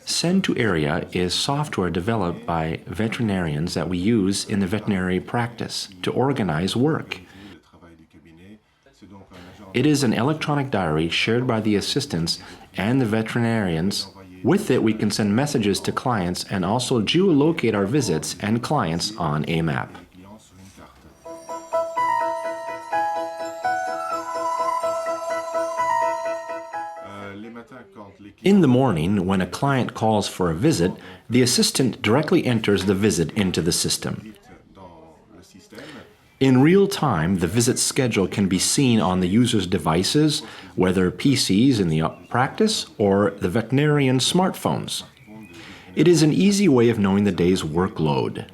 Send2Area is software developed by veterinarians that we use in the veterinary practice to organize work. It is an electronic diary shared by the assistants and the veterinarians. With it, we can send messages to clients and also geolocate our visits and clients on a map. In the morning, when a client calls for a visit, the assistant directly enters the visit into the system. In real time, the visit schedule can be seen on the user's devices, whether PCs in the practice or the veterinarian smartphones. It is an easy way of knowing the day's workload.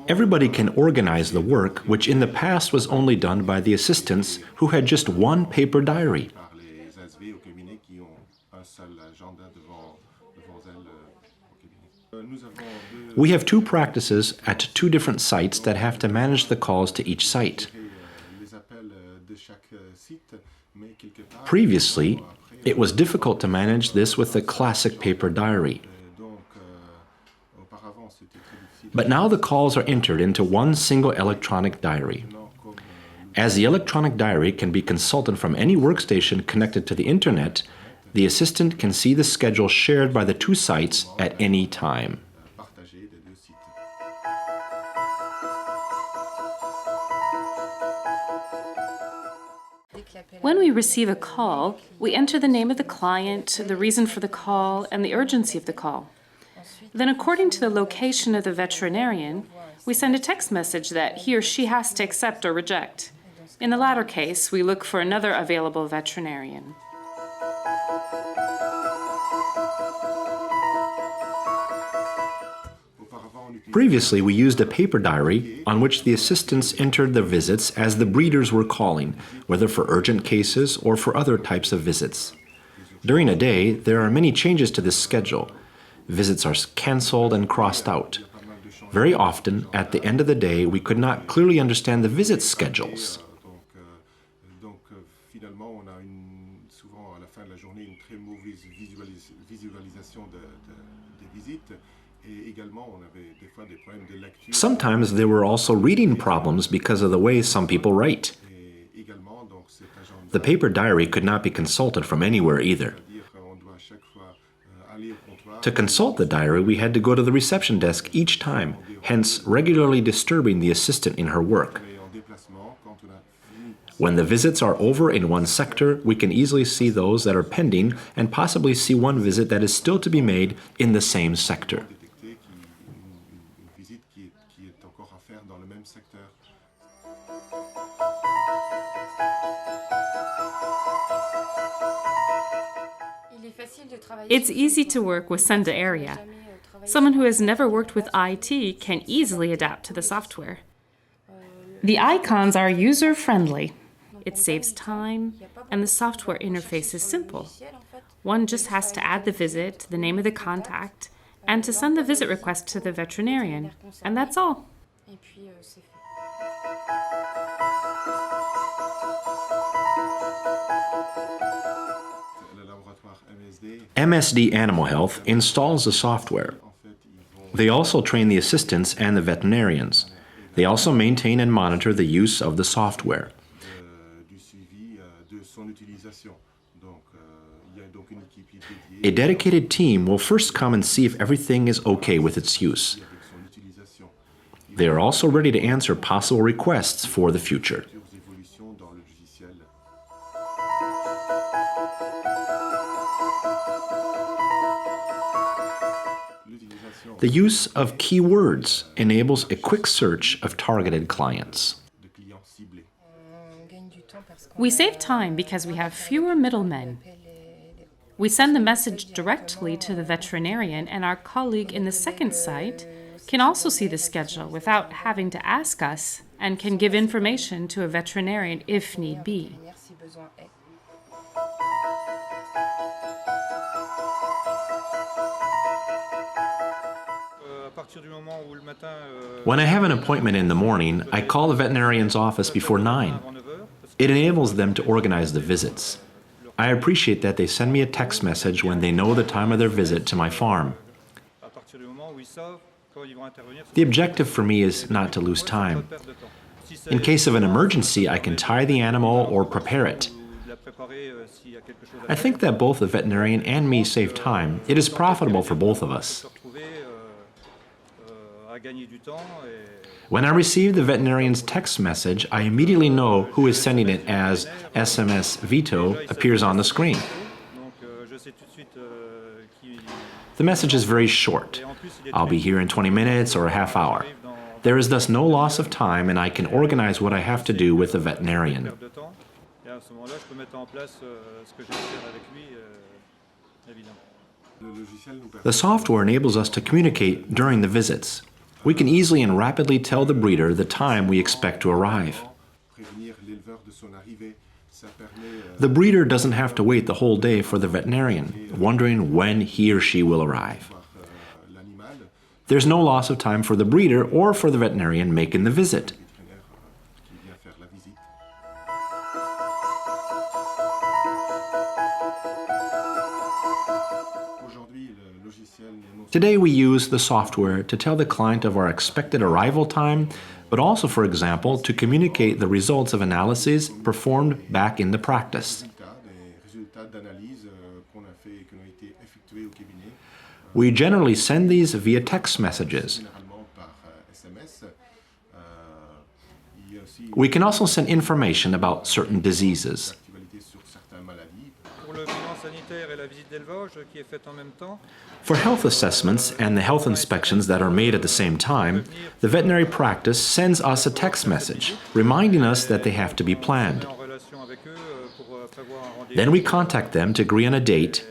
Everybody can organize the work, which in the past was only done by the assistants who had just one paper diary. We have two practices at two different sites that have to manage the calls to each site. Previously, it was difficult to manage this with the classic paper diary. But now the calls are entered into one single electronic diary. As the electronic diary can be consulted from any workstation connected to the internet, the assistant can see the schedule shared by the two sites at any time. When we receive a call, we enter the name of the client, the reason for the call, and the urgency of the call. Then, according to the location of the veterinarian, we send a text message that he or she has to accept or reject. In the latter case, we look for another available veterinarian. Previously, we used a paper diary on which the assistants entered the visits as the breeders were calling, whether for urgent cases or for other types of visits. During a day, there are many changes to this schedule. Visits are cancelled and crossed out. Very often, at the end of the day, we could not clearly understand the visit schedules. Sometimes there were also reading problems because of the way some people write. The paper diary could not be consulted from anywhere either. To consult the diary, we had to go to the reception desk each time, hence regularly disturbing the assistant in her work. When the visits are over in one sector, we can easily see those that are pending and possibly see one visit that is still to be made in the same sector. It's easy to work with Send2Area. Someone who has never worked with IT can easily adapt to the software. The icons are user-friendly. It saves time, and the software interface is simple. One just has to add the visit, the name of the contact, and to send the visit request to the veterinarian, and that's all. MSD Animal Health installs the software. They also train the assistants and the veterinarians. They also maintain and monitor the use of the software. A dedicated team will first come and see if everything is okay with its use. They are also ready to answer possible requests for the future. The use of keywords enables a quick search of targeted clients. We save time because we have fewer middlemen. We send the message directly to the veterinarian, and our colleague in the second site can also see the schedule without having to ask us and can give information to a veterinarian if need be. When I have an appointment in the morning, I call the veterinarian's office before 9. It enables them to organize the visits. I appreciate that they send me a text message when they know the time of their visit to my farm. The objective for me is not to lose time. In case of an emergency, I can tie the animal or prepare it. I think that both the veterinarian and me save time. It is profitable for both of us. When I receive the veterinarian's text message, I immediately know who is sending it, as SMS Veto appears on the screen. The message is very short. I'll be here in 20 minutes or a half hour. There is thus no loss of time, and I can organize what I have to do with the veterinarian. The software enables us to communicate during the visits. We can easily and rapidly tell the breeder the time we expect to arrive. The breeder doesn't have to wait the whole day for the veterinarian, wondering when he or she will arrive. There's no loss of time for the breeder or for the veterinarian making the visit. Today we use the software to tell the client of our expected arrival time, but also, for example, to communicate the results of analyses performed back in the practice. We generally send these via text messages. We can also send information about certain diseases. For health assessments and the health inspections that are made at the same time, the veterinary practice sends us a text message reminding us that they have to be planned. Then we contact them to agree on a date,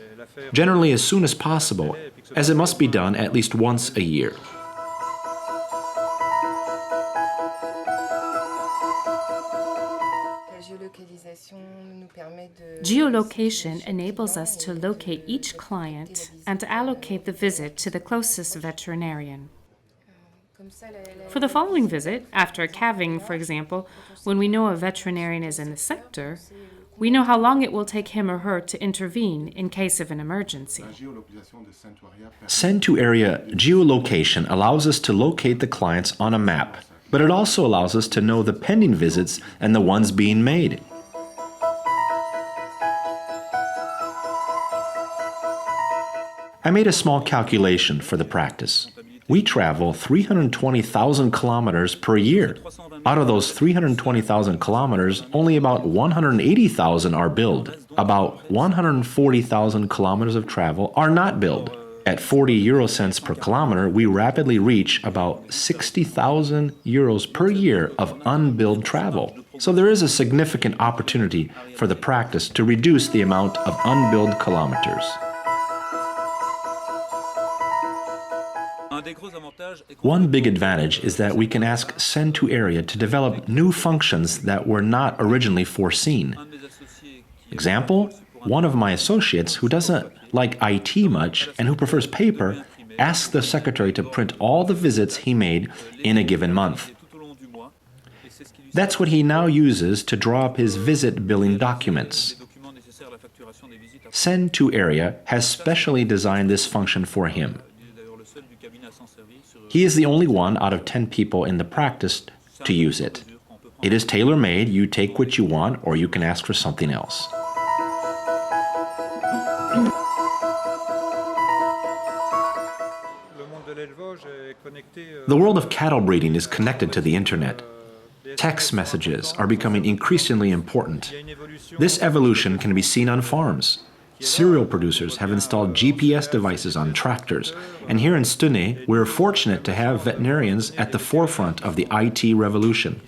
generally as soon as possible, as it must be done at least once a year. Geolocation enables us to locate each client and to allocate the visit to the closest veterinarian. For the following visit, after a calving, for example, when we know a veterinarian is in the sector, we know how long it will take him or her to intervene in case of an emergency. Send2Area geolocation allows us to locate the clients on a map, but it also allows us to know the pending visits and the ones being made. I made a small calculation for the practice. We travel 320,000 kilometers per year. Out of those 320,000 kilometers, only about 180,000 are billed. About 140,000 kilometers of travel are not billed. At 40 euro cents per kilometer, we rapidly reach about 60,000 euros per year of unbilled travel. So there is a significant opportunity for the practice to reduce the amount of unbilled kilometers. One big advantage is that we can ask Send2Area to develop new functions that were not originally foreseen. Example, one of my associates who doesn't like IT much and who prefers paper asks the secretary to print all the visits he made in a given month. That's what he now uses to draw up his visit billing documents. Send2Area has specially designed this function for him. He is the only one out of 10 people in the practice to use it. It is tailor-made. You take what you want, or you can ask for something else. The world of cattle breeding is connected to the internet. Text messages are becoming increasingly important. This evolution can be seen on farms. Cereal producers have installed GPS devices on tractors, and here in Stenay, we're fortunate to have veterinarians at the forefront of the IT revolution.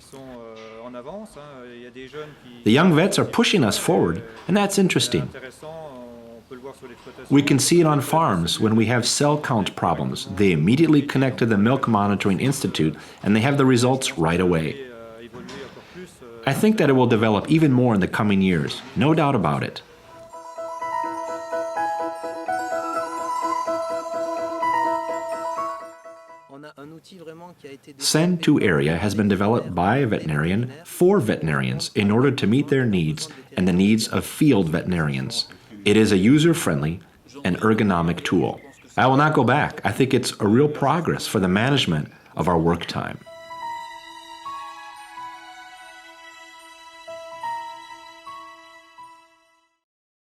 The young vets are pushing us forward, and that's interesting. We can see it on farms when we have cell count problems. They immediately connect to the Milk Monitoring Institute, and they have the results right away. I think that it will develop even more in the coming years, no doubt about it. Send2Area has been developed by a veterinarian for veterinarians in order to meet their needs and the needs of field veterinarians. It is a user-friendly and ergonomic tool. I will not go back. I think it's a real progress for the management of our work time.